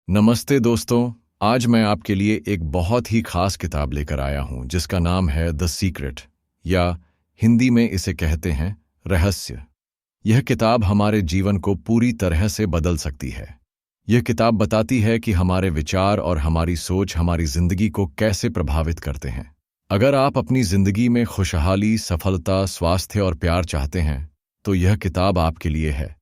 नमस्ते दोस्तों। आज मैं आपके लिए एक बहुत ही खास किताब लेकर आया हूं जिसका नाम है द सीक्रेट, या हिंदी में इसे कहते हैं रहस्य। यह किताब हमारे जीवन को पूरी तरह से बदल सकती है। यह किताब बताती है कि हमारे विचार और हमारी सोच हमारी जिंदगी को कैसे प्रभावित करते हैं। अगर आप अपनी जिंदगी में खुशहाली, सफलता, स्वास्थ्य और प्यार चाहते हैं तो यह किताब आपके लिए है।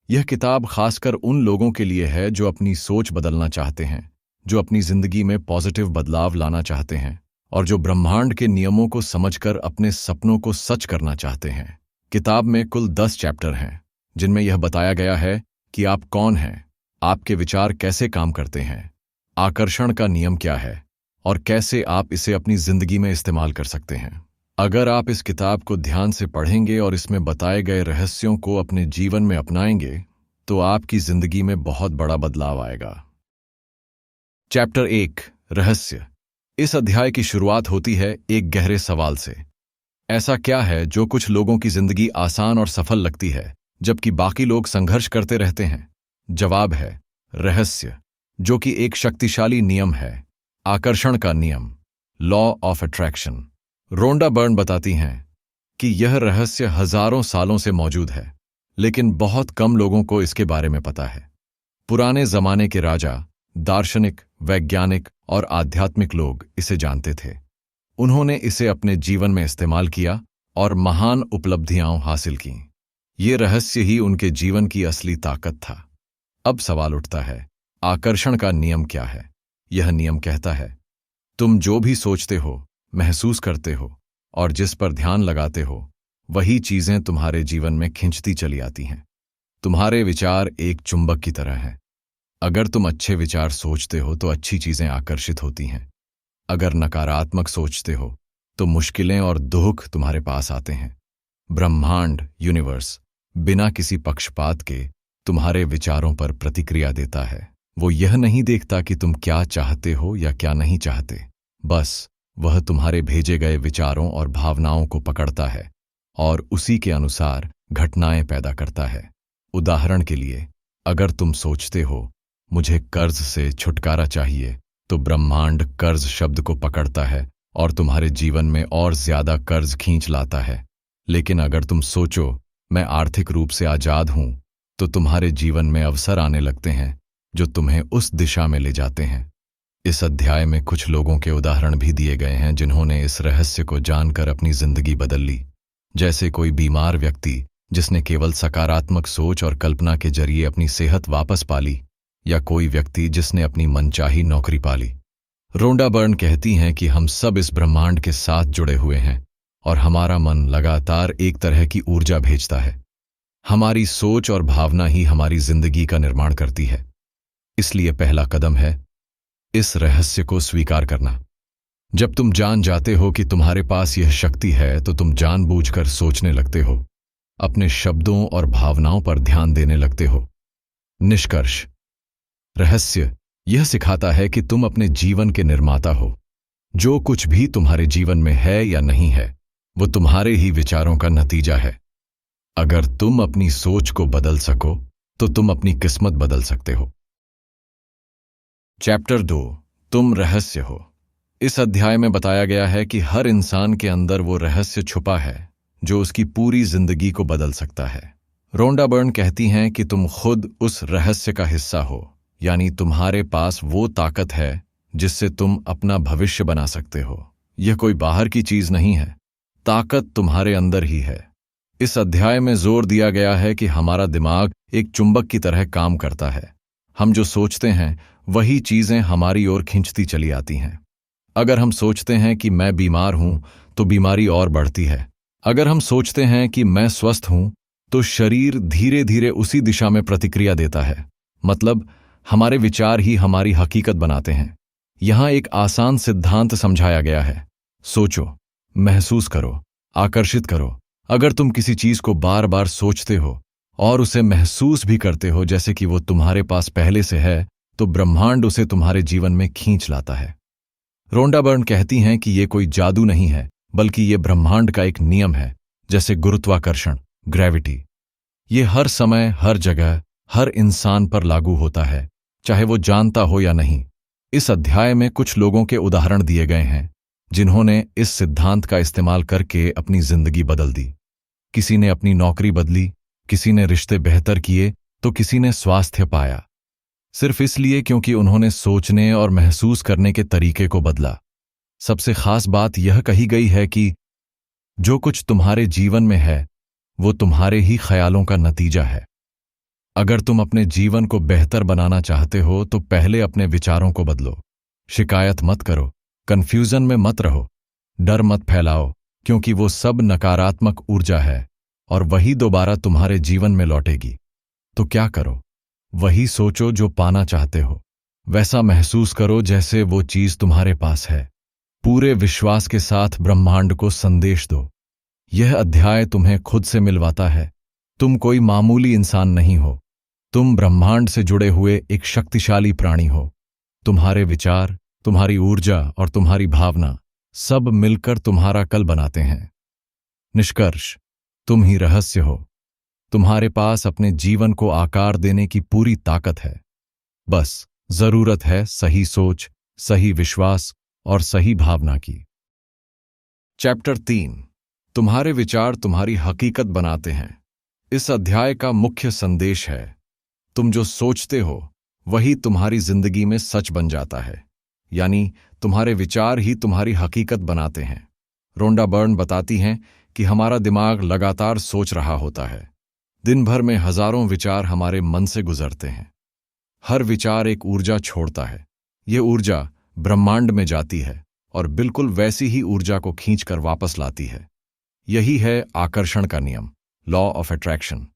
यह किताब खासकर उन लोगों के लिए है जो अपनी सोच बदलना चाहते हैं, जो अपनी जिंदगी में पॉजिटिव बदलाव लाना चाहते हैं और जो ब्रह्मांड के नियमों को समझकर अपने सपनों को सच करना चाहते हैं। किताब में कुल 10 चैप्टर हैं जिनमें यह बताया गया है कि आप कौन हैं, आपके विचार कैसे काम करते हैं, आकर्षण का नियम क्या है और कैसे आप इसे अपनी जिंदगी में इस्तेमाल कर सकते हैं। अगर आप इस किताब को ध्यान से पढ़ेंगे और इसमें बताए गए रहस्यों को अपने जीवन में अपनाएंगे तो आपकी जिंदगी में बहुत बड़ा बदलाव आएगा। चैप्टर 1 रहस्य। इस अध्याय की शुरुआत होती है एक गहरे सवाल से। ऐसा क्या है जो कुछ लोगों की जिंदगी आसान और सफल लगती है जबकि बाकी लोग संघर्ष करते रहते हैं? जवाब है रहस्य, जो कि एक शक्तिशाली नियम है, आकर्षण का नियम, law of attraction. Rhonda Byrne बताती हैं कि यह रहस्य हजारों सालों से मौजूद है, लेकिन बहुत कम लोगों को इसके बारे में पता है। पुराने जमाने के राजा, दार्शनिक, वैज्ञानिक और आध्यात्मिक लोग इसे जानते थे। उन्होंने इसे अपने जीवन में इस्तेमाल किया और महान उपलब्धियां हासिल की। ये रहस्य ही उनके जीवन की असली ताकत था। अब सवाल उठता है, आकर्षण का नियम क्या है? यह नियम कहता है, तुम जो भी सोचते हो, महसूस करते हो और जिस पर ध्यान लगाते हो, वही चीजें तुम्हारे जीवन में खिंचती चली आती हैं। तुम्हारे विचार एक चुंबक की तरह हैं। अगर तुम अच्छे विचार सोचते हो तो अच्छी चीजें आकर्षित होती हैं। अगर नकारात्मक सोचते हो तो मुश्किलें और दुख तुम्हारे पास आते हैं। ब्रह्मांड, यूनिवर्स, बिना किसी पक्षपात के तुम्हारे विचारों पर प्रतिक्रिया देता है। वो यह नहीं देखता कि तुम क्या चाहते हो या क्या नहीं चाहते, बस वह तुम्हारे भेजे गए विचारों और भावनाओं को पकड़ता है और उसी के अनुसार घटनाएं पैदा करता है। उदाहरण के लिए, अगर तुम सोचते हो मुझे कर्ज से छुटकारा चाहिए, तो ब्रह्मांड कर्ज शब्द को पकड़ता है और तुम्हारे जीवन में और ज्यादा कर्ज खींच लाता है। लेकिन अगर तुम सोचो मैं आर्थिक रूप से आजाद हूं, तो तुम्हारे जीवन में अवसर आने लगते हैं जो तुम्हें उस दिशा में ले जाते हैं। इस अध्याय में कुछ लोगों के उदाहरण भी दिए गए हैं जिन्होंने इस रहस्य को जानकर अपनी जिंदगी बदल ली। जैसे कोई बीमार व्यक्ति जिसने केवल सकारात्मक सोच और कल्पना के जरिए अपनी सेहत वापस पाली, या कोई व्यक्ति जिसने अपनी मनचाही नौकरी पाली। रोंडा बर्न कहती हैं कि हम सब इस ब्रह्मांड के साथ जुड़े हुए हैं और हमारा मन लगातार एक तरह की ऊर्जा भेजता है। हमारी सोच और भावना ही हमारी जिंदगी का निर्माण करती है। इसलिए पहला कदम है इस रहस्य को स्वीकार करना। जब तुम जान जाते हो कि तुम्हारे पास यह शक्ति है तो तुम जानबूझकर सोचने लगते हो, अपने शब्दों और भावनाओं पर ध्यान देने लगते हो। निष्कर्ष, रहस्य यह सिखाता है कि तुम अपने जीवन के निर्माता हो। जो कुछ भी तुम्हारे जीवन में है या नहीं है, वो तुम्हारे ही विचारों का नतीजा है। अगर तुम अपनी सोच को बदल सको तो तुम अपनी किस्मत बदल सकते हो। चैप्टर 2 तुम रहस्य हो। इस अध्याय में बताया गया है कि हर इंसान के अंदर वो रहस्य छुपा है जो उसकी पूरी जिंदगी को बदल सकता है। रोंडा बर्न कहती हैं कि तुम खुद उस रहस्य का हिस्सा हो, यानी तुम्हारे पास वो ताकत है जिससे तुम अपना भविष्य बना सकते हो। यह कोई बाहर की चीज नहीं है, ताकत तुम्हारे अंदर ही है। इस अध्याय में जोर दिया गया है कि हमारा दिमाग एक चुंबक की तरह काम करता है। हम जो सोचते हैं वही चीजें हमारी ओर खींचती चली आती हैं। अगर हम सोचते हैं कि मैं बीमार हूं तो बीमारी और बढ़ती है। अगर हम सोचते हैं कि मैं स्वस्थ हूं तो शरीर धीरे धीरे उसी दिशा में प्रतिक्रिया देता है। मतलब हमारे विचार ही हमारी हकीकत बनाते हैं। यहां एक आसान सिद्धांत समझाया गया है, सोचो, महसूस करो, आकर्षित करो। अगर तुम किसी चीज को बार बार सोचते हो और उसे महसूस भी करते हो जैसे कि वो तुम्हारे पास पहले से है, तो ब्रह्मांड उसे तुम्हारे जीवन में खींच लाता है। रोंडा बर्न कहती हैं कि ये कोई जादू नहीं है, बल्कि ये ब्रह्मांड का एक नियम है, जैसे गुरुत्वाकर्षण, ग्रेविटी। ये हर समय, हर जगह, हर इंसान पर लागू होता है चाहे वो जानता हो या नहीं। इस अध्याय में कुछ लोगों के उदाहरण दिए गए हैं जिन्होंने इस सिद्धांत का इस्तेमाल करके अपनी जिंदगी बदल दी। किसी ने अपनी नौकरी बदली, किसी ने रिश्ते बेहतर किए, तो किसी ने स्वास्थ्य पाया, सिर्फ इसलिए क्योंकि उन्होंने सोचने और महसूस करने के तरीके को बदला। सबसे खास बात यह कही गई है कि जो कुछ तुम्हारे जीवन में है वो तुम्हारे ही ख्यालों का नतीजा है। अगर तुम अपने जीवन को बेहतर बनाना चाहते हो तो पहले अपने विचारों को बदलो। शिकायत मत करो, कंफ्यूजन में मत रहो, डर मत फैलाओ, क्योंकि वो सब नकारात्मक ऊर्जा है और वही दोबारा तुम्हारे जीवन में लौटेगी। तो क्या करो? वही सोचो जो पाना चाहते हो, वैसा महसूस करो जैसे वो चीज तुम्हारे पास है। पूरे विश्वास के साथ ब्रह्मांड को संदेश दो। यह अध्याय तुम्हें खुद से मिलवाता है। तुम कोई मामूली इंसान नहीं हो, तुम ब्रह्मांड से जुड़े हुए एक शक्तिशाली प्राणी हो। तुम्हारे विचार, तुम्हारी ऊर्जा और तुम्हारी भावना सब मिलकर तुम्हारा कल बनाते हैं। निष्कर्ष, तुम ही रहस्य हो। तुम्हारे पास अपने जीवन को आकार देने की पूरी ताकत है। बस जरूरत है सही सोच, सही विश्वास और सही भावना की। चैप्टर 3, तुम्हारे विचार तुम्हारी हकीकत बनाते हैं। इस अध्याय का मुख्य संदेश है, तुम जो सोचते हो वही तुम्हारी जिंदगी में सच बन जाता है। यानी तुम्हारे विचार ही तुम्हारी हकीकत बनाते हैं। रोंडा बर्न बताती हैं कि हमारा दिमाग लगातार सोच रहा होता है। दिन भर में हजारों विचार हमारे मन से गुजरते हैं। हर विचार एक ऊर्जा छोड़ता है। ये ऊर्जा ब्रह्मांड में जाती है और बिल्कुल वैसी ही ऊर्जा को खींचकर वापस लाती है। यही है आकर्षण का नियम, लॉ ऑफ अट्रैक्शन।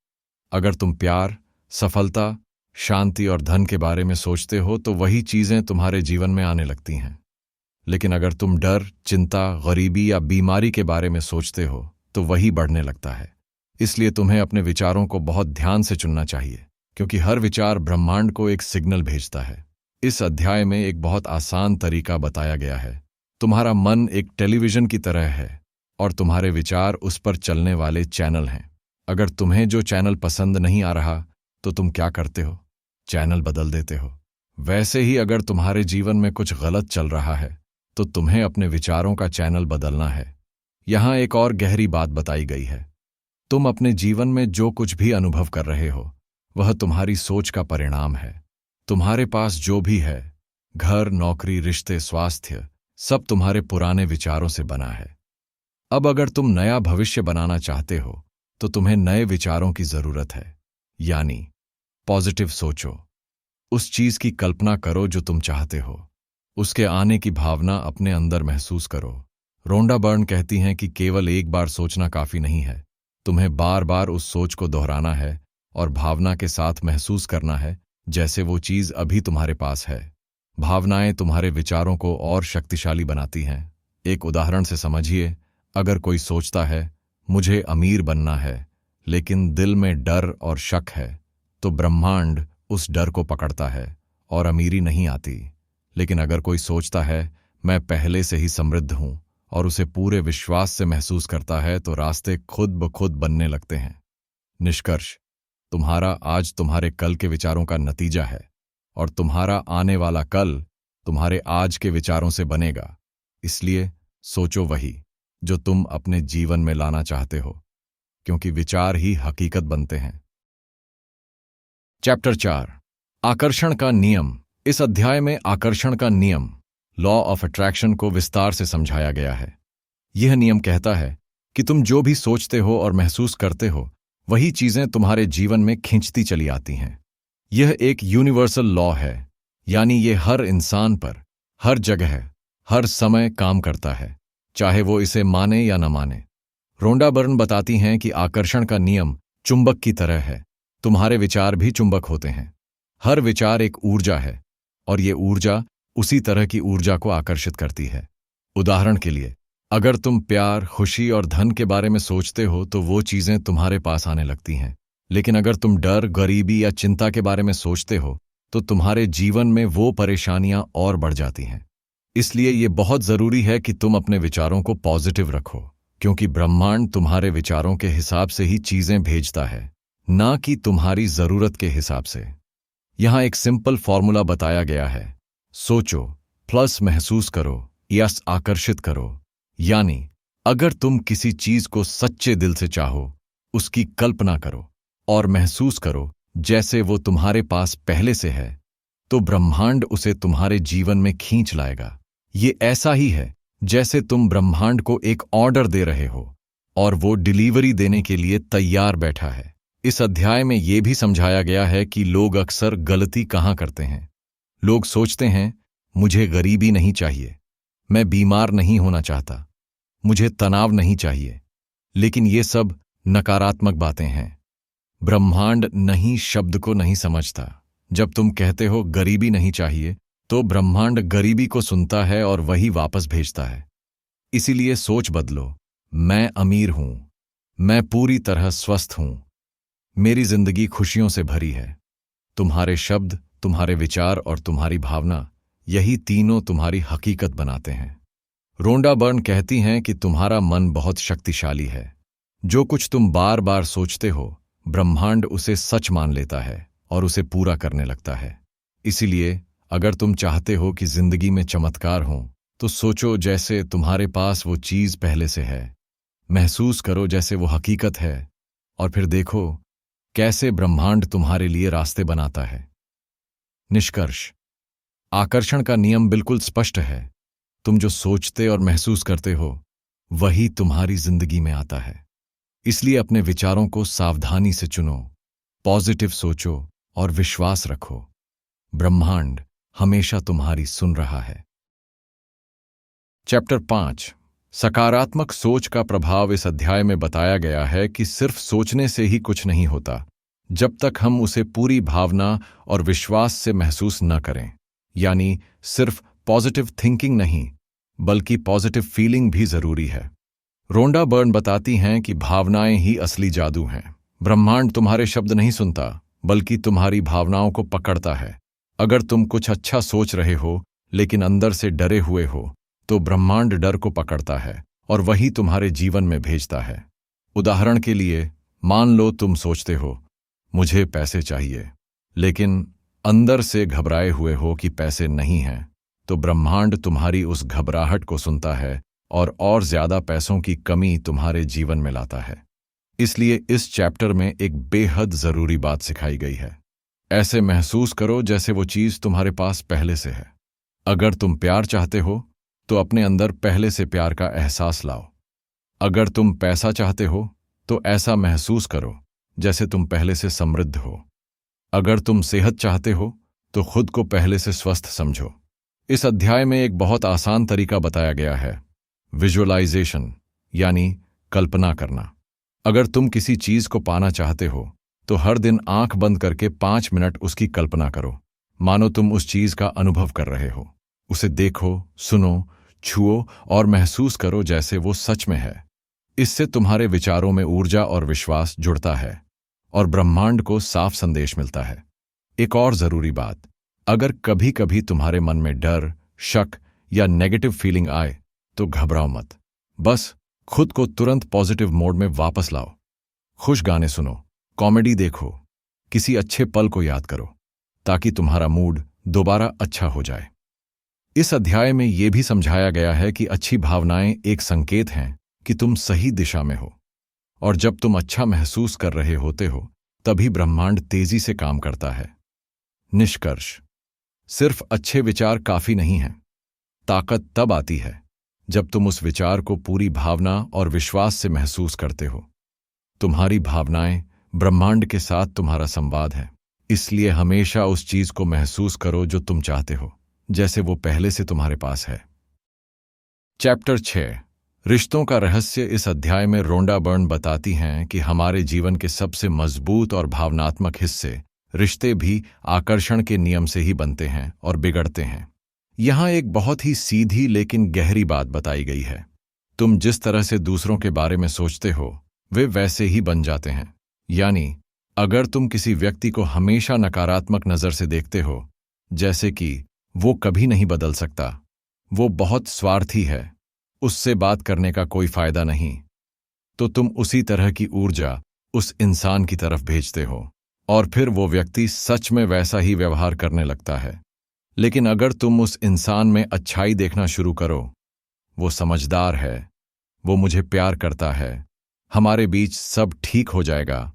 अगर तुम प्यार, सफलता, शांति और धन के बारे में सोचते हो तो वही चीजें तुम्हारे जीवन में आने लगती हैं। लेकिन अगर तुम डर, चिंता, गरीबी या बीमारी के बारे में सोचते हो तो वही बढ़ने लगता है। इसलिए तुम्हें अपने विचारों को बहुत ध्यान से चुनना चाहिए, क्योंकि हर विचार ब्रह्मांड को एक सिग्नल भेजता है। इस अध्याय में एक बहुत आसान तरीका बताया गया है। तुम्हारा मन एक टेलीविजन की तरह है और तुम्हारे विचार उस पर चलने वाले चैनल हैं। अगर तुम्हें जो चैनल पसंद नहीं आ रहा तो तुम क्या करते हो? चैनल बदल देते हो। वैसे ही अगर तुम्हारे जीवन में कुछ गलत चल रहा है तो तुम्हें अपने विचारों का चैनल बदलना है। यहां एक और गहरी बात बताई गई है। तुम अपने जीवन में जो कुछ भी अनुभव कर रहे हो वह तुम्हारी सोच का परिणाम है। तुम्हारे पास जो भी है, घर, नौकरी, रिश्ते, स्वास्थ्य, सब तुम्हारे पुराने विचारों से बना है। अब अगर तुम नया भविष्य बनाना चाहते हो तो तुम्हें नए विचारों की जरूरत है। यानी पॉजिटिव सोचो, उस चीज की कल्पना करो जो तुम चाहते हो, उसके आने की भावना अपने अंदर महसूस करो। रोंडा बर्न कहती हैं कि केवल एक बार सोचना काफी नहीं है, तुम्हें बार बार उस सोच को दोहराना है और भावना के साथ महसूस करना है जैसे वो चीज अभी तुम्हारे पास है। भावनाएं तुम्हारे विचारों को और शक्तिशाली बनाती हैं। एक उदाहरण से समझिए, अगर कोई सोचता है मुझे अमीर बनना है, लेकिन दिल में डर और शक है, तो ब्रह्मांड उस डर को पकड़ता है और अमीरी नहीं आती। लेकिन अगर कोई सोचता है मैं पहले से ही समृद्ध हूं और उसे पूरे विश्वास से महसूस करता है, तो रास्ते खुद ब खुद बनने लगते हैं। निष्कर्ष, तुम्हारा आज तुम्हारे कल के विचारों का नतीजा है और तुम्हारा आने वाला कल तुम्हारे आज के विचारों से बनेगा। इसलिए सोचो वही जो तुम अपने जीवन में लाना चाहते हो, क्योंकि विचार ही हकीकत बनते हैं। चैप्टर 4, आकर्षण का नियम। इस अध्याय में आकर्षण का नियम, लॉ ऑफ अट्रैक्शन को विस्तार से समझाया गया है। यह नियम कहता है कि तुम जो भी सोचते हो और महसूस करते हो वही चीजें तुम्हारे जीवन में खींचती चली आती हैं। यह एक यूनिवर्सल लॉ है, यानी यह हर इंसान पर, हर जगह, हर समय काम करता है, चाहे वो इसे माने या न माने। रोंडा बर्न बताती हैं कि आकर्षण का नियम चुंबक की तरह है। तुम्हारे विचार भी चुंबक होते हैं। हर विचार एक ऊर्जा है और ये ऊर्जा उसी तरह की ऊर्जा को आकर्षित करती है। उदाहरण के लिए, अगर तुम प्यार, खुशी और धन के बारे में सोचते हो तो वो चीजें तुम्हारे पास आने लगती हैं। लेकिन अगर तुम डर, गरीबी या चिंता के बारे में सोचते हो तो तुम्हारे जीवन में वो परेशानियां और बढ़ जाती हैं। इसलिए ये बहुत जरूरी है कि तुम अपने विचारों को पॉजिटिव रखो, क्योंकि ब्रह्मांड तुम्हारे विचारों के हिसाब से ही चीजें भेजता है, ना कि तुम्हारी जरूरत के हिसाब से। यहाँ एक सिंपल फॉर्मूला बताया गया है। सोचो प्लस महसूस करो यस आकर्षित करो। यानी अगर तुम किसी चीज को सच्चे दिल से चाहो, उसकी कल्पना करो और महसूस करो जैसे वो तुम्हारे पास पहले से है, तो ब्रह्मांड उसे तुम्हारे जीवन में खींच लाएगा। ये ऐसा ही है जैसे तुम ब्रह्मांड को एक ऑर्डर दे रहे हो और वो डिलीवरी देने के लिए तैयार बैठा है। इस अध्याय में ये भी समझाया गया है कि लोग अक्सर गलती कहाँ करते हैं। लोग सोचते हैं मुझे गरीबी नहीं चाहिए, मैं बीमार नहीं होना चाहता, मुझे तनाव नहीं चाहिए। लेकिन ये सब नकारात्मक बातें हैं। ब्रह्मांड नहीं शब्द को नहीं समझता। जब तुम कहते हो गरीबी नहीं चाहिए, तो ब्रह्मांड गरीबी को सुनता है और वही वापस भेजता है। इसीलिए सोच बदलो, मैं अमीर हूं, मैं पूरी तरह स्वस्थ हूं, मेरी जिंदगी खुशियों से भरी है। तुम्हारे शब्द, तुम्हारे विचार और तुम्हारी भावना, यही तीनों तुम्हारी हकीकत बनाते हैं। रोंडा बर्न कहती हैं कि तुम्हारा मन बहुत शक्तिशाली है। जो कुछ तुम बार बार सोचते हो, ब्रह्मांड उसे सच मान लेता है और उसे पूरा करने लगता है। इसीलिए अगर तुम चाहते हो कि जिंदगी में चमत्कार हो, तो सोचो जैसे तुम्हारे पास वो चीज पहले से है, महसूस करो जैसे वो हकीकत है, और फिर देखो कैसे ब्रह्मांड तुम्हारे लिए रास्ते बनाता है। निष्कर्ष, आकर्षण का नियम बिल्कुल स्पष्ट है। तुम जो सोचते और महसूस करते हो, वही तुम्हारी जिंदगी में आता है। इसलिए अपने विचारों को सावधानी से चुनो, पॉजिटिव सोचो और विश्वास रखो। ब्रह्मांड हमेशा तुम्हारी सुन रहा है। चैप्टर 5, सकारात्मक सोच का प्रभाव। इस अध्याय में बताया गया है कि सिर्फ सोचने से ही कुछ नहीं होता, जब तक हम उसे पूरी भावना और विश्वास से महसूस न करें। यानी सिर्फ पॉजिटिव थिंकिंग नहीं, बल्कि पॉजिटिव फीलिंग भी जरूरी है। रोंडा बर्न बताती हैं कि भावनाएं ही असली जादू हैं। ब्रह्मांड तुम्हारे शब्द नहीं सुनता, बल्कि तुम्हारी भावनाओं को पकड़ता है। अगर तुम कुछ अच्छा सोच रहे हो लेकिन अंदर से डरे हुए हो, तो ब्रह्मांड डर को पकड़ता है और वही तुम्हारे जीवन में भेजता है। उदाहरण के लिए, मान लो तुम सोचते हो मुझे पैसे चाहिए, लेकिन अंदर से घबराए हुए हो कि पैसे नहीं हैं, तो ब्रह्मांड तुम्हारी उस घबराहट को सुनता है और ज्यादा पैसों की कमी तुम्हारे जीवन में लाता है। इसलिए इस चैप्टर में एक बेहद जरूरी बात सिखाई गई है। ऐसे महसूस करो जैसे वो चीज तुम्हारे पास पहले से है। अगर तुम प्यार चाहते हो, तो अपने अंदर पहले से प्यार का एहसास लाओ। अगर तुम पैसा चाहते हो, तो ऐसा महसूस करो जैसे तुम पहले से समृद्ध हो। अगर तुम सेहत चाहते हो, तो खुद को पहले से स्वस्थ समझो। इस अध्याय में एक बहुत आसान तरीका बताया गया है, विजुअलाइजेशन, यानी कल्पना करना। अगर तुम किसी चीज को पाना चाहते हो, तो हर दिन आंख बंद करके 5 मिनट उसकी कल्पना करो, मानो तुम उस चीज का अनुभव कर रहे हो। उसे देखो, सुनो, छुओ और महसूस करो जैसे वो सच में है। इससे तुम्हारे विचारों में ऊर्जा और विश्वास जुड़ता है और ब्रह्मांड को साफ संदेश मिलता है। एक और जरूरी बात, अगर कभी कभी तुम्हारे मन में डर, शक या नेगेटिव फीलिंग आए, तो घबराओ मत। बस खुद को तुरंत पॉजिटिव मोड में वापस लाओ। खुश गाने सुनो, कॉमेडी देखो, किसी अच्छे पल को याद करो, ताकि तुम्हारा मूड दोबारा अच्छा हो जाए। इस अध्याय में यह भी समझाया गया है कि अच्छी भावनाएं एक संकेत हैं कि तुम सही दिशा में हो, और जब तुम अच्छा महसूस कर रहे होते हो, तभी ब्रह्मांड तेजी से काम करता है। निष्कर्ष, सिर्फ अच्छे विचार काफी नहीं हैं। ताकत तब आती है जब तुम उस विचार को पूरी भावना और विश्वास से महसूस करते हो। तुम्हारी भावनाएं ब्रह्मांड के साथ तुम्हारा संवाद है। इसलिए हमेशा उस चीज को महसूस करो जो तुम चाहते हो, जैसे वो पहले से तुम्हारे पास है। चैप्टर 6, रिश्तों का रहस्य। इस अध्याय में रोंडा बर्न बताती हैं कि हमारे जीवन के सबसे मजबूत और भावनात्मक हिस्से, रिश्ते, भी आकर्षण के नियम से ही बनते हैं और बिगड़ते हैं। यहाँ एक बहुत ही सीधी लेकिन गहरी बात बताई गई है। तुम जिस तरह से दूसरों के बारे में सोचते हो, वे वैसे ही बन जाते हैं। यानी अगर तुम किसी व्यक्ति को हमेशा नकारात्मक नजर से देखते हो, जैसे कि वो कभी नहीं बदल सकता, वो बहुत स्वार्थी है, उससे बात करने का कोई फायदा नहीं, तो तुम उसी तरह की ऊर्जा उस इंसान की तरफ भेजते हो और फिर वो व्यक्ति सच में वैसा ही व्यवहार करने लगता है। लेकिन अगर तुम उस इंसान में अच्छाई देखना शुरू करो, वो समझदार है, वो मुझे प्यार करता है, हमारे बीच सब ठीक हो जाएगा,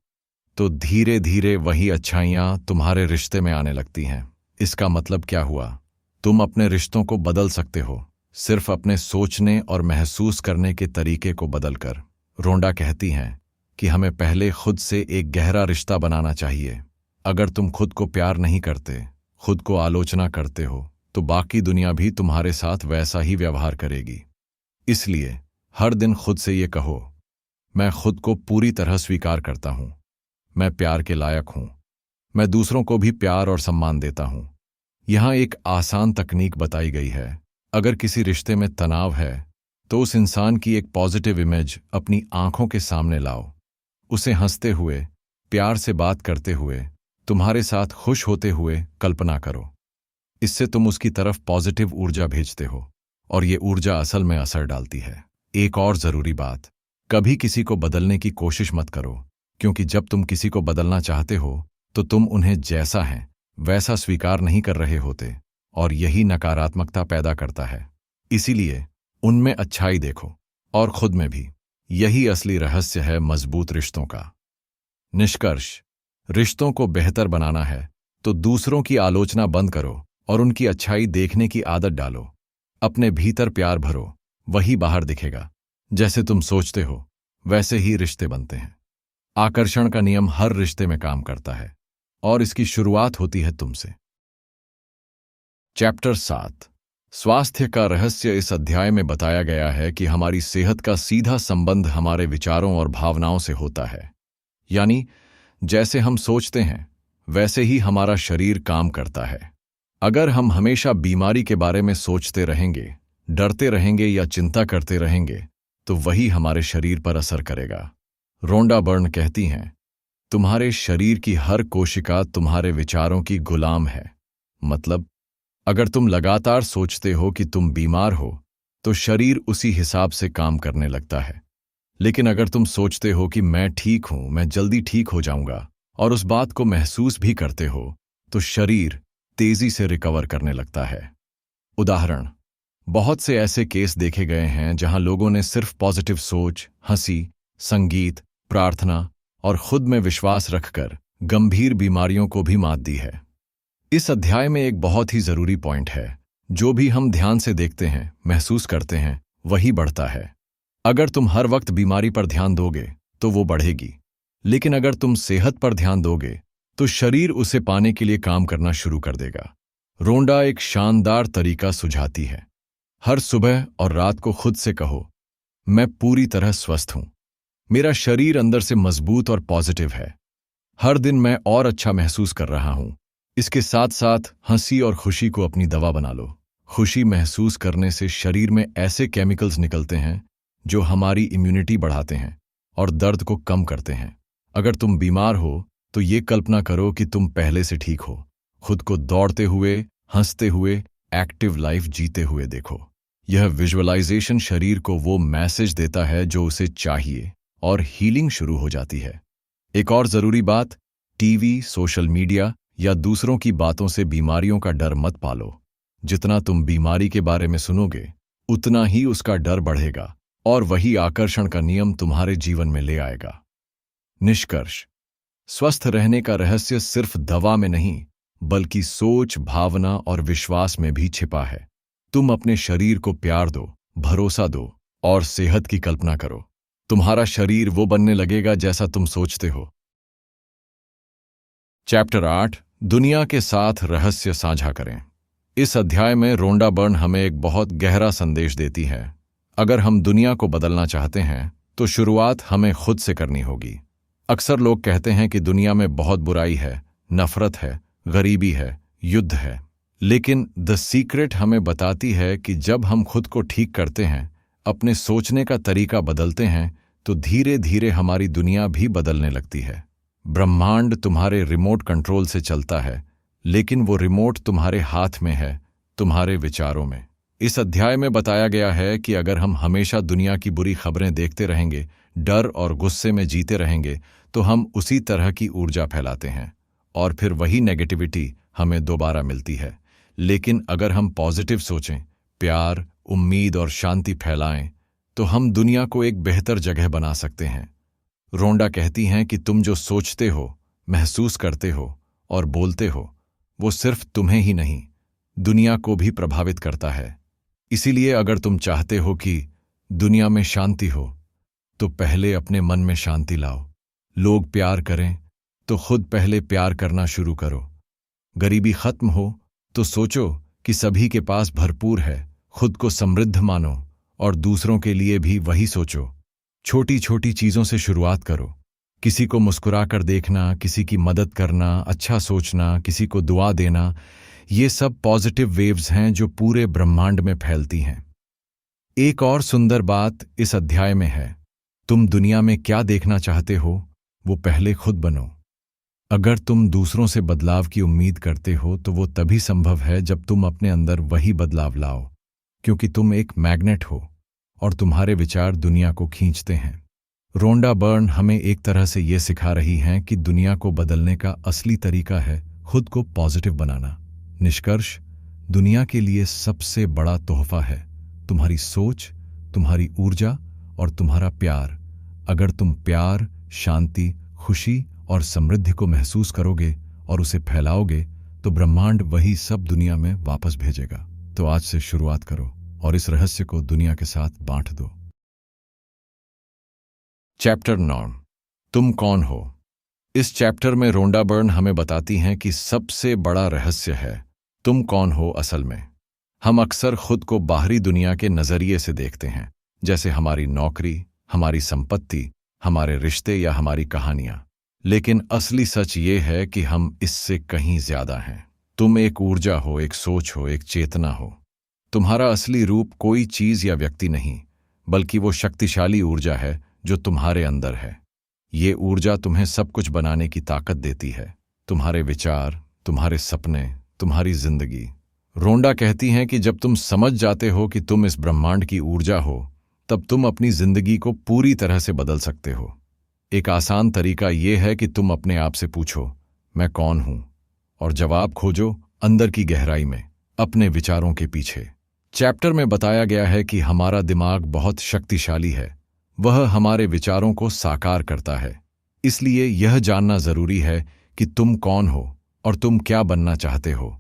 तो धीरे धीरे वही अच्छाइयाँ तुम्हारे रिश्ते में आने लगती हैं। इसका मतलब क्या हुआ? तुम अपने रिश्तों को बदल सकते हो, सिर्फ अपने सोचने और महसूस करने के तरीके को बदलकर। रोंडा कहती हैं कि हमें पहले खुद से एक गहरा रिश्ता बनाना चाहिए। अगर तुम खुद को प्यार नहीं करते, खुद को आलोचना करते हो, तो बाकी दुनिया भी तुम्हारे साथ वैसा ही व्यवहार करेगी। इसलिए हर दिन खुद से ये कहो, मैं खुद को पूरी तरह स्वीकार करता हूँ, मैं प्यार के लायक हूँ, मैं दूसरों को भी प्यार और सम्मान देता हूँ। यहाँ एक आसान तकनीक बताई गई है। अगर किसी रिश्ते में तनाव है तो उस इंसान की एक पॉजिटिव इमेज अपनी आंखों के सामने लाओ। उसे हंसते हुए, प्यार से बात करते हुए, तुम्हारे साथ खुश होते हुए कल्पना करो। इससे तुम उसकी तरफ पॉजिटिव ऊर्जा भेजते हो और ये ऊर्जा असल में असर डालती है। एक और जरूरी बात, कभी किसी को बदलने की कोशिश मत करो, क्योंकि जब तुम किसी को बदलना चाहते हो तो तुम उन्हें जैसा है वैसा स्वीकार नहीं कर रहे होते, और यही नकारात्मकता पैदा करता है। इसीलिए उनमें अच्छाई देखो और खुद में भी। यही असली रहस्य है मजबूत रिश्तों का। निष्कर्ष, रिश्तों को बेहतर बनाना है तो दूसरों की आलोचना बंद करो और उनकी अच्छाई देखने की आदत डालो। अपने भीतर प्यार भरो, वही बाहर दिखेगा। जैसे तुम सोचते हो वैसे ही रिश्ते बनते हैं। आकर्षण का नियम हर रिश्ते में काम करता है और इसकी शुरुआत होती है तुमसे। चैप्टर 7, स्वास्थ्य का रहस्य। इस अध्याय में बताया गया है कि हमारी सेहत का सीधा संबंध हमारे विचारों और भावनाओं से होता है। यानी जैसे हम सोचते हैं वैसे ही हमारा शरीर काम करता है। अगर हम हमेशा बीमारी के बारे में सोचते रहेंगे, डरते रहेंगे या चिंता करते रहेंगे, तो वही हमारे शरीर पर असर करेगा। रोंडा बर्न कहती हैं, तुम्हारे शरीर की हर कोशिका तुम्हारे विचारों की गुलाम है। मतलब अगर तुम लगातार सोचते हो कि तुम बीमार हो तो शरीर उसी हिसाब से काम करने लगता है। लेकिन अगर तुम सोचते हो कि मैं ठीक हूं, मैं जल्दी ठीक हो जाऊंगा, और उस बात को महसूस भी करते हो, तो शरीर तेजी से रिकवर करने लगता है। उदाहरण, बहुत से ऐसे केस देखे गए हैं जहां लोगों ने सिर्फ पॉजिटिव सोच, हंसी, संगीत, प्रार्थना और खुद में विश्वास रखकर गंभीर बीमारियों को भी मात दी है। इस अध्याय में एक बहुत ही जरूरी पॉइंट है, जो भी हम ध्यान से देखते हैं, महसूस करते हैं, वही बढ़ता है। अगर तुम हर वक्त बीमारी पर ध्यान दोगे तो वो बढ़ेगी, लेकिन अगर तुम सेहत पर ध्यान दोगे तो शरीर उसे पाने के लिए काम करना शुरू कर देगा। रोंडा एक शानदार तरीका सुझाती है। हर सुबह और रात को खुद से कहो, मैं पूरी तरह स्वस्थ हूं, मेरा शरीर अंदर से मजबूत और पॉजिटिव है, हर दिन मैं और अच्छा महसूस कर रहा हूं। इसके साथ साथ हंसी और खुशी को अपनी दवा बना लो। खुशी महसूस करने से शरीर में ऐसे केमिकल्स निकलते हैं जो हमारी इम्यूनिटी बढ़ाते हैं और दर्द को कम करते हैं। अगर तुम बीमार हो तो ये कल्पना करो कि तुम पहले से ठीक हो। खुद को दौड़ते हुए, हंसते हुए, एक्टिव लाइफ जीते हुए देखो। यह विजुअलाइजेशन शरीर को वो मैसेज देता है जो उसे चाहिए और हीलिंग शुरू हो जाती है। एक और जरूरी बात, टीवी, सोशल मीडिया या दूसरों की बातों से बीमारियों का डर मत पालो। जितना तुम बीमारी के बारे में सुनोगे उतना ही उसका डर बढ़ेगा और वही आकर्षण का नियम तुम्हारे जीवन में ले आएगा। निष्कर्ष, स्वस्थ रहने का रहस्य सिर्फ दवा में नहीं बल्कि सोच, भावना और विश्वास में भी छिपा है। तुम अपने शरीर को प्यार दो, भरोसा दो और सेहत की कल्पना करो। तुम्हारा शरीर वो बनने लगेगा जैसा तुम सोचते हो। चैप्टर 8, दुनिया के साथ रहस्य साझा करें। इस अध्याय में रोंडा बर्न हमें एक बहुत गहरा संदेश देती है। अगर हम दुनिया को बदलना चाहते हैं तो शुरुआत हमें खुद से करनी होगी। अक्सर लोग कहते हैं कि दुनिया में बहुत बुराई है, नफरत है, गरीबी है, युद्ध है। लेकिन द सीक्रेट हमें बताती है कि जब हम खुद को ठीक करते हैं, अपने सोचने का तरीका बदलते हैं, तो धीरे धीरे हमारी दुनिया भी बदलने लगती है। ब्रह्मांड तुम्हारे रिमोट कंट्रोल से चलता है, लेकिन वो रिमोट तुम्हारे हाथ में है, तुम्हारे विचारों में। इस अध्याय में बताया गया है कि अगर हम हमेशा दुनिया की बुरी खबरें देखते रहेंगे, डर और गुस्से में जीते रहेंगे, तो हम उसी तरह की ऊर्जा फैलाते हैं। और फिर वही नेगेटिविटी हमें दोबारा मिलती है। लेकिन अगर हम पॉजिटिव सोचें, प्यार, उम्मीद और शांति फैलाएं, तो हम दुनिया को एक बेहतर जगह बना सकते हैं। रोंडा कहती हैं कि तुम जो सोचते हो, महसूस करते हो और बोलते हो, वो सिर्फ तुम्हें ही नहीं, दुनिया को भी प्रभावित करता है। इसीलिए अगर तुम चाहते हो कि दुनिया में शांति हो, तो पहले अपने मन में शांति लाओ। लोग प्यार करें तो खुद पहले प्यार करना शुरू करो। गरीबी खत्म हो तो सोचो कि सभी के पास भरपूर है। खुद को समृद्ध मानो और दूसरों के लिए भी वही सोचो। छोटी छोटी चीजों से शुरुआत करो। किसी को मुस्कुराकर देखना, किसी की मदद करना, अच्छा सोचना, किसी को दुआ देना, ये सब पॉजिटिव वेव्स हैं जो पूरे ब्रह्मांड में फैलती हैं। एक और सुंदर बात इस अध्याय में है, तुम दुनिया में क्या देखना चाहते हो, वो पहले खुद बनो। अगर तुम दूसरों से बदलाव की उम्मीद करते हो तो वो तभी संभव है जब तुम अपने अंदर वही बदलाव लाओ, क्योंकि तुम एक मैग्नेट हो और तुम्हारे विचार दुनिया को खींचते हैं। रोंडा बर्न हमें एक तरह से ये सिखा रही हैं कि दुनिया को बदलने का असली तरीका है खुद को पॉजिटिव बनाना। निष्कर्ष, दुनिया के लिए सबसे बड़ा तोहफा है तुम्हारी सोच, तुम्हारी ऊर्जा और तुम्हारा प्यार। अगर तुम प्यार, शांति, खुशी और समृद्धि को महसूस करोगे और उसे फैलाओगे, तो ब्रह्मांड वही सब दुनिया में वापस भेजेगा। तो आज से शुरुआत करो और इस रहस्य को दुनिया के साथ बांट दो। चैप्टर 9, तुम कौन हो। इस चैप्टर में रोंडा बर्न हमें बताती हैं कि सबसे बड़ा रहस्य है तुम कौन हो असल में। हम अक्सर खुद को बाहरी दुनिया के नजरिए से देखते हैं, जैसे हमारी नौकरी, हमारी संपत्ति, हमारे रिश्ते या हमारी कहानियां। लेकिन असली सच ये है कि हम इससे कहीं ज्यादा हैं। तुम एक ऊर्जा हो, एक सोच हो, एक चेतना हो। तुम्हारा असली रूप कोई चीज या व्यक्ति नहीं, बल्कि वो शक्तिशाली ऊर्जा है जो तुम्हारे अंदर है। ये ऊर्जा तुम्हें सब कुछ बनाने की ताकत देती है, तुम्हारे विचार, तुम्हारे सपने, तुम्हारी जिंदगी। रोंडा कहती हैं कि जब तुम समझ जाते हो कि तुम इस ब्रह्मांड की ऊर्जा हो, तब तुम अपनी जिंदगी को पूरी तरह से बदल सकते हो। एक आसान तरीका यह है कि तुम अपने आप से पूछो, मैं कौन हूं, और जवाब खोजो अंदर की गहराई में, अपने विचारों के पीछे। चैप्टर में बताया गया है कि हमारा दिमाग बहुत शक्तिशाली है, वह हमारे विचारों को साकार करता है। इसलिए यह जानना जरूरी है कि तुम कौन हो और तुम क्या बनना चाहते हो।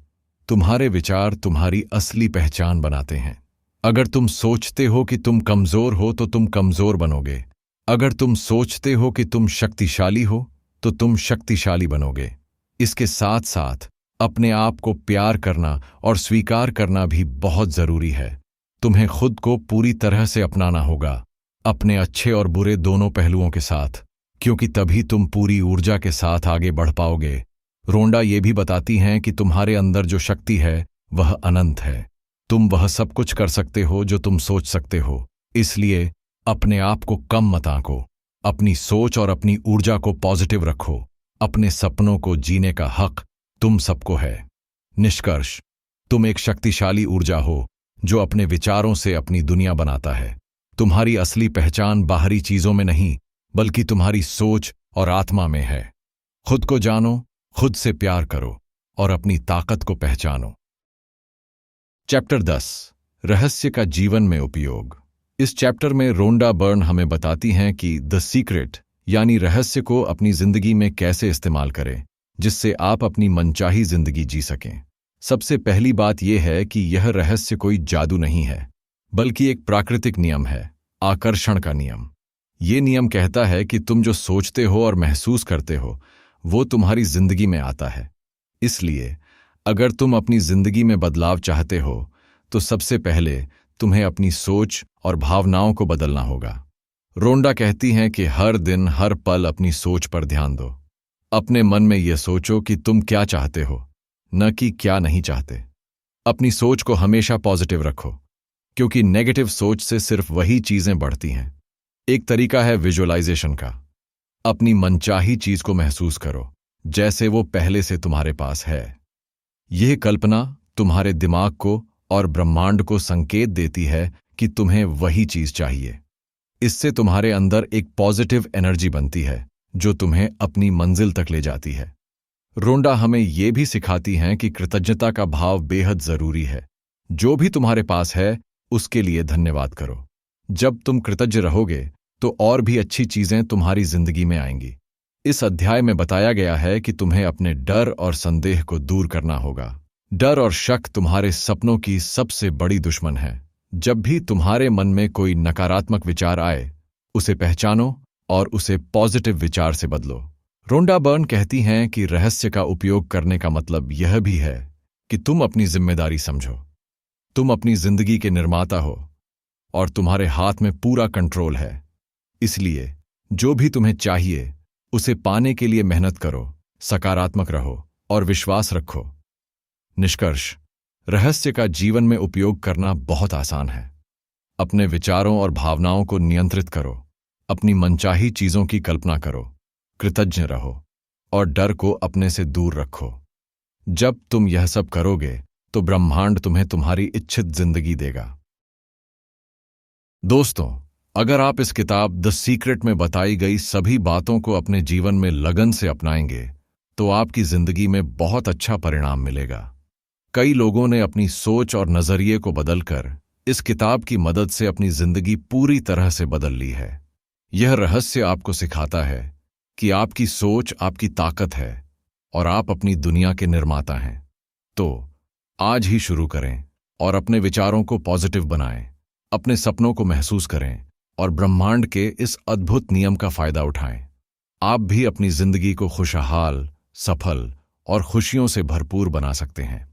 तुम्हारे विचार तुम्हारी असली पहचान बनाते हैं। अगर तुम सोचते हो कि तुम कमजोर हो तो तुम कमजोर बनोगे। अगर तुम सोचते हो कि तुम शक्तिशाली हो तो तुम शक्तिशाली बनोगे। इसके साथ साथ अपने आप को प्यार करना और स्वीकार करना भी बहुत जरूरी है। तुम्हें खुद को पूरी तरह से अपनाना होगा, अपने अच्छे और बुरे दोनों पहलुओं के साथ, क्योंकि तभी तुम पूरी ऊर्जा के साथ आगे बढ़ पाओगे। रोंडा ये भी बताती हैं कि तुम्हारे अंदर जो शक्ति है वह अनंत है। तुम वह सब कुछ कर सकते हो जो तुम सोच सकते हो। इसलिए अपने आप को कम मत आंको। अपनी सोच और अपनी ऊर्जा को पॉजिटिव रखो। अपने सपनों को जीने का हक तुम सबको है। निष्कर्ष, तुम एक शक्तिशाली ऊर्जा हो जो अपने विचारों से अपनी दुनिया बनाता है। तुम्हारी असली पहचान बाहरी चीजों में नहीं, बल्कि तुम्हारी सोच और आत्मा में है। खुद को जानो, खुद से प्यार करो और अपनी ताकत को पहचानो। चैप्टर 10, रहस्य का जीवन में उपयोग। इस चैप्टर में रोंडा बर्न हमें बताती हैं कि द सीक्रेट यानी रहस्य को अपनी जिंदगी में कैसे इस्तेमाल करें, जिससे आप अपनी मनचाही जिंदगी जी सकें। सबसे पहली बात यह है कि यह रहस्य कोई जादू नहीं है, बल्कि एक प्राकृतिक नियम है, आकर्षण का नियम। ये नियम कहता है कि तुम जो सोचते हो और महसूस करते हो वो तुम्हारी जिंदगी में आता है। इसलिए अगर तुम अपनी जिंदगी में बदलाव चाहते हो तो सबसे पहले तुम्हें अपनी सोच और भावनाओं को बदलना होगा। रोंडा कहती हैं कि हर दिन हर पल अपनी सोच पर ध्यान दो। अपने मन में यह सोचो कि तुम क्या चाहते हो, न कि क्या नहीं चाहते। अपनी सोच को हमेशा पॉजिटिव रखो, क्योंकि नेगेटिव सोच से सिर्फ वही चीजें बढ़ती हैं। एक तरीका है विजुअलाइजेशन का। अपनी मनचाही चीज को महसूस करो जैसे वो पहले से तुम्हारे पास है। यह कल्पना तुम्हारे दिमाग को और ब्रह्मांड को संकेत देती है कि तुम्हें वही चीज चाहिए। इससे तुम्हारे अंदर एक पॉजिटिव एनर्जी बनती है जो तुम्हें अपनी मंजिल तक ले जाती है। रोंडा हमें ये भी सिखाती हैं कि कृतज्ञता का भाव बेहद जरूरी है। जो भी तुम्हारे पास है उसके लिए धन्यवाद करो। जब तुम कृतज्ञ रहोगे तो और भी अच्छी चीजें तुम्हारी जिंदगी में आएंगी। इस अध्याय में बताया गया है कि तुम्हें अपने डर और संदेह को दूर करना होगा। डर और शक तुम्हारे सपनों की सबसे बड़ी दुश्मन है। जब भी तुम्हारे मन में कोई नकारात्मक विचार आए, उसे पहचानो और उसे पॉजिटिव विचार से बदलो। रोंडा बर्न कहती हैं कि रहस्य का उपयोग करने का मतलब यह भी है कि तुम अपनी जिम्मेदारी समझो। तुम अपनी जिंदगी के निर्माता हो और तुम्हारे हाथ में पूरा कंट्रोल है। इसलिए जो भी तुम्हें चाहिए उसे पाने के लिए मेहनत करो, सकारात्मक रहो और विश्वास रखो। निष्कर्ष, रहस्य का जीवन में उपयोग करना बहुत आसान है। अपने विचारों और भावनाओं को नियंत्रित करो, अपनी मनचाही चीजों की कल्पना करो, कृतज्ञ रहो और डर को अपने से दूर रखो। जब तुम यह सब करोगे तो ब्रह्मांड तुम्हें तुम्हारी इच्छित जिंदगी देगा। दोस्तों, अगर आप इस किताब द सीक्रेट में बताई गई सभी बातों को अपने जीवन में लगन से अपनाएंगे तो आपकी जिंदगी में बहुत अच्छा परिणाम मिलेगा। कई लोगों ने अपनी सोच और नजरिए को बदलकर इस किताब की मदद से अपनी जिंदगी पूरी तरह से बदल ली है। यह रहस्य आपको सिखाता है कि आपकी सोच आपकी ताकत है और आप अपनी दुनिया के निर्माता हैं। तो आज ही शुरू करें और अपने विचारों को पॉजिटिव बनाएं, अपने सपनों को महसूस करें और ब्रह्मांड के इस अद्भुत नियम का फायदा उठाएं। आप भी अपनी जिंदगी को खुशहाल, सफल और खुशियों से भरपूर बना सकते हैं।